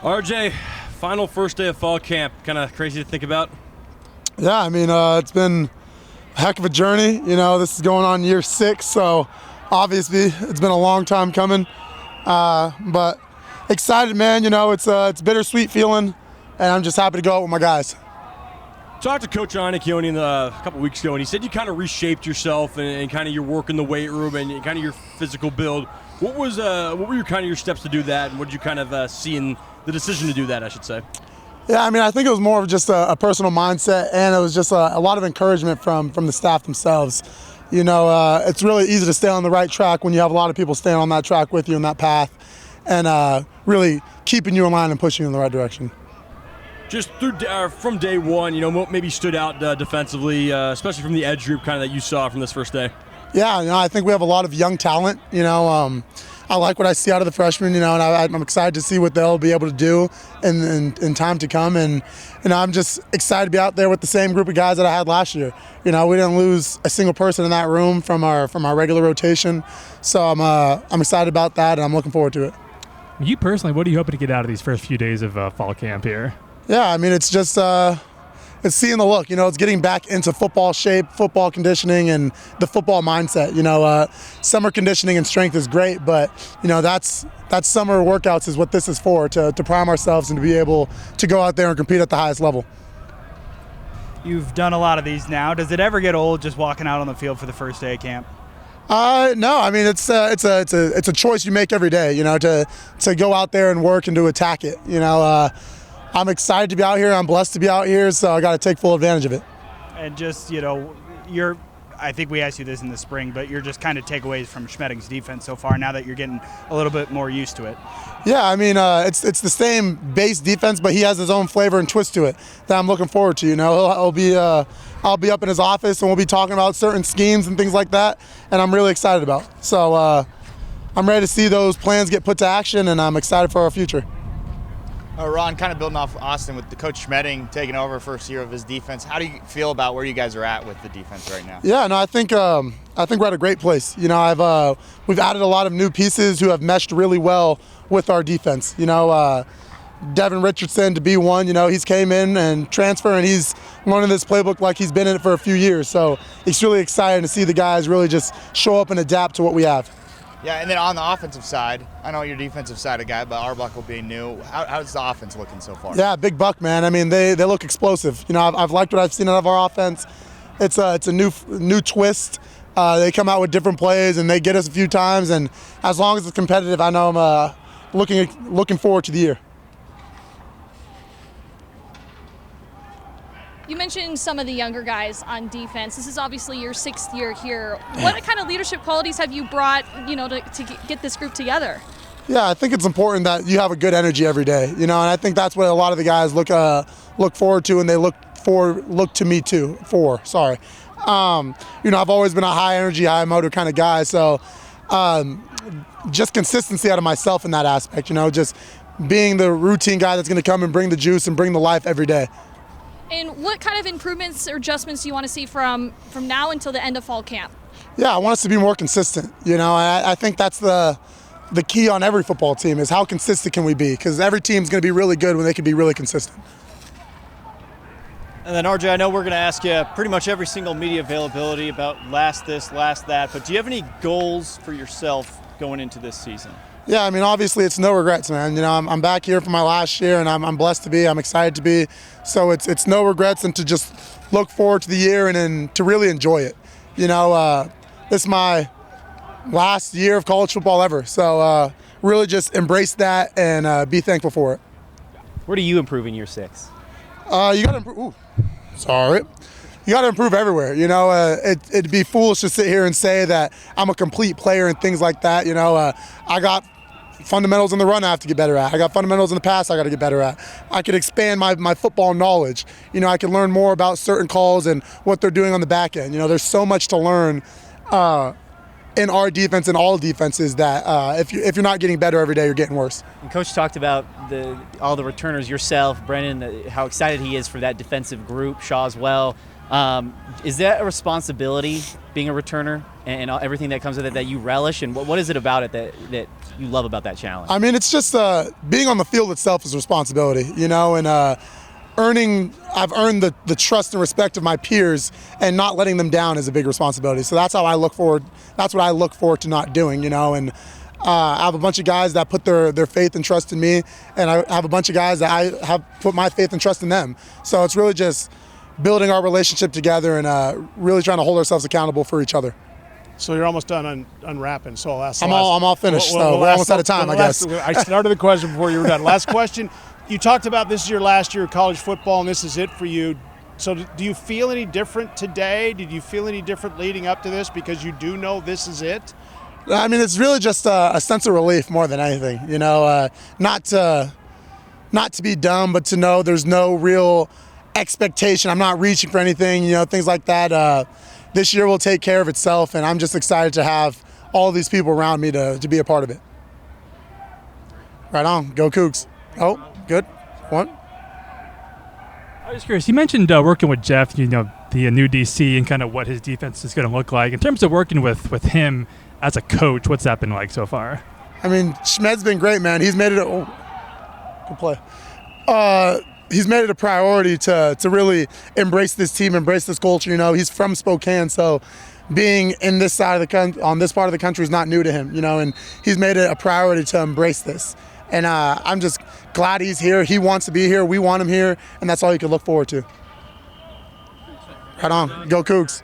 RJ, final first day of fall camp. Kind of crazy to think about. Yeah, I mean, it's been a heck of a journey. You know, this is going on year 6, so obviously it's been a long time coming. But excited, man. You know, it's bittersweet feeling, and I'm just happy to go out with my guys. Talked to Coach Anikioni a couple weeks ago, and he said you kind of reshaped yourself and kind of your work in the weight room and kind of your physical build. What were your steps to do that, and what did you kind of see in the decision to do that, I should say? Yeah, I mean, I think it was more of just a personal mindset, and it was just a lot of encouragement from the staff themselves. You know, it's really easy to stay on the right track when you have a lot of people staying on that track with you in that path, and really keeping you in line and pushing you in the right direction. Just from day one, you know, what maybe stood out defensively, especially from the edge group kind of that you saw from this first day? Yeah, you know, I think we have a lot of young talent. You know, I like what I see out of the freshmen, you know, and I'm excited to see what they'll be able to do in time to come. And, you know, I'm just excited to be out there with the same group of guys that I had last year. You know, we didn't lose a single person in that room from our regular rotation. So I'm excited about that, and I'm looking forward to it. You personally, what are you hoping to get out of these first few days of fall camp here? Yeah, I mean, it's just it's seeing the look. You know, it's getting back into football shape, football conditioning, and the football mindset. You know, summer conditioning and strength is great, but, you know, that's summer workouts is what this is for, to prime ourselves and to be able to go out there and compete at the highest level. You've done a lot of these now. Does it ever get old just walking out on the field for the first day of camp? No, I mean, it's a choice you make every day, you know, to go out there and work and to attack it. You know, I'm excited to be out here. I'm blessed to be out here, so I got to take full advantage of it. And just, you know, I think we asked you this in the spring, but you're just kind of takeaways from Schmedding's defense so far now that you're getting a little bit more used to it. Yeah, I mean, it's the same base defense, but he has his own flavor and twist to it that I'm looking forward to. You know, I'll be up in his office, and we'll be talking about certain schemes and things like that, and I'm really excited about. So I'm ready to see those plans get put to action, and I'm excited for our future. Ron, kind of building off Austin with the Coach Schmedding taking over first year of his defense. How do you feel about where you guys are at with the defense right now? Yeah, no, I think we're at a great place. You know, we've added a lot of new pieces who have meshed really well with our defense. You know, Devin Richardson to be one. You know, he's came in and transfer, and he's learning this playbook like he's been in it for a few years. So it's really exciting to see the guys really just show up and adapt to what we have. Yeah, and then on the offensive side, I know you're defensive side of guy, but Arbuckle being new, how's the offense looking so far? Yeah, big buck, man. I mean, they look explosive. You know, I've liked what I've seen out of our offense. It's a new twist. They come out with different plays, and they get us a few times. And as long as it's competitive, I know I'm looking forward to the year. You mentioned some of the younger guys on defense. This is obviously your 6th year here. What kind of leadership qualities have you brought, you know, to get this group together? Yeah, I think it's important that you have a good energy every day, you know, and I think that's what a lot of the guys look forward to, and they look to me too for. Sorry, you know, I've always been a high energy, high motor kind of guy, so just consistency out of myself in that aspect, you know, just being the routine guy that's going to come and bring the juice and bring the life every day. And what kind of improvements or adjustments do you want to see from now until the end of fall camp? Yeah, I want us to be more consistent. You know, I think that's the key on every football team is how consistent can we be? Because every team's going to be really good when they can be really consistent. And then, RJ, I know we're going to ask you pretty much every single media availability about last this, last that, but do you have any goals for yourself going into this season? Yeah, I mean, obviously it's no regrets, man. You know, I'm back here for my last year, and I'm blessed to be. I'm excited to be. So it's no regrets, and to just look forward to the year and to really enjoy it. You know, this is my last year of college football ever. So really just embrace that and be thankful for it. Where do you improve in year 6? You got to improve. Ooh, sorry. You got to improve everywhere. You know, it'd be foolish to sit here and say that I'm a complete player and things like that. You know, I got fundamentals in the run I have to get better at. I got fundamentals in the pass I got to get better at. I could expand my football knowledge. You know, I can learn more about certain calls and what they're doing on the back end. You know, there's so much to learn in our defense and all defenses that if you're not getting better every day, you're getting worse. And Coach talked about all the returners, yourself, Brennan, how excited he is for that defensive group, Shaw as well. Is that a responsibility, being a returner, and everything that comes with it, that you relish? And what is it about it that you love about that challenge? I mean, it's just being on the field itself is a responsibility, you know, and I've earned the trust and respect of my peers, and not letting them down is a big responsibility. So that's how I look forward. That's what I look forward to not doing, you know. And I have a bunch of guys that put their faith and trust in me, and I have a bunch of guys that I have put my faith and trust in them. So it's really just building our relationship together and really trying to hold ourselves accountable for each other. So you're almost done unwrapping. So I'll ask. I'm all finished. So we're almost out of time, I guess. I started the question before you were done. Last question. You talked about this is your last year of college football, and this is it for you. So do you feel any different today? Did you feel any different leading up to this because you do know this is it? I mean, it's really just a sense of relief more than anything. You know, not to be dumb, but to know there's no real expectation. I'm not reaching for anything. You know, things like that. This year will take care of itself, and I'm just excited to have all these people around me to be a part of it. Right on. Go Cougs. Oh, good. One. I was curious. You mentioned working with Jeff, you know, the new DC, and kind of what his defense is going to look like. In terms of working with him as a coach, what's that been like so far? I mean, Schmed's been great, man. He's made it good play. He's made it a priority to really embrace this team, embrace this culture. You know, he's from Spokane, so being in this side of the on this part of the country is not new to him. You know, and he's made it a priority to embrace this. And I'm just glad he's here. He wants to be here. We want him here, and that's all you can look forward to. Right on. Go Cougs.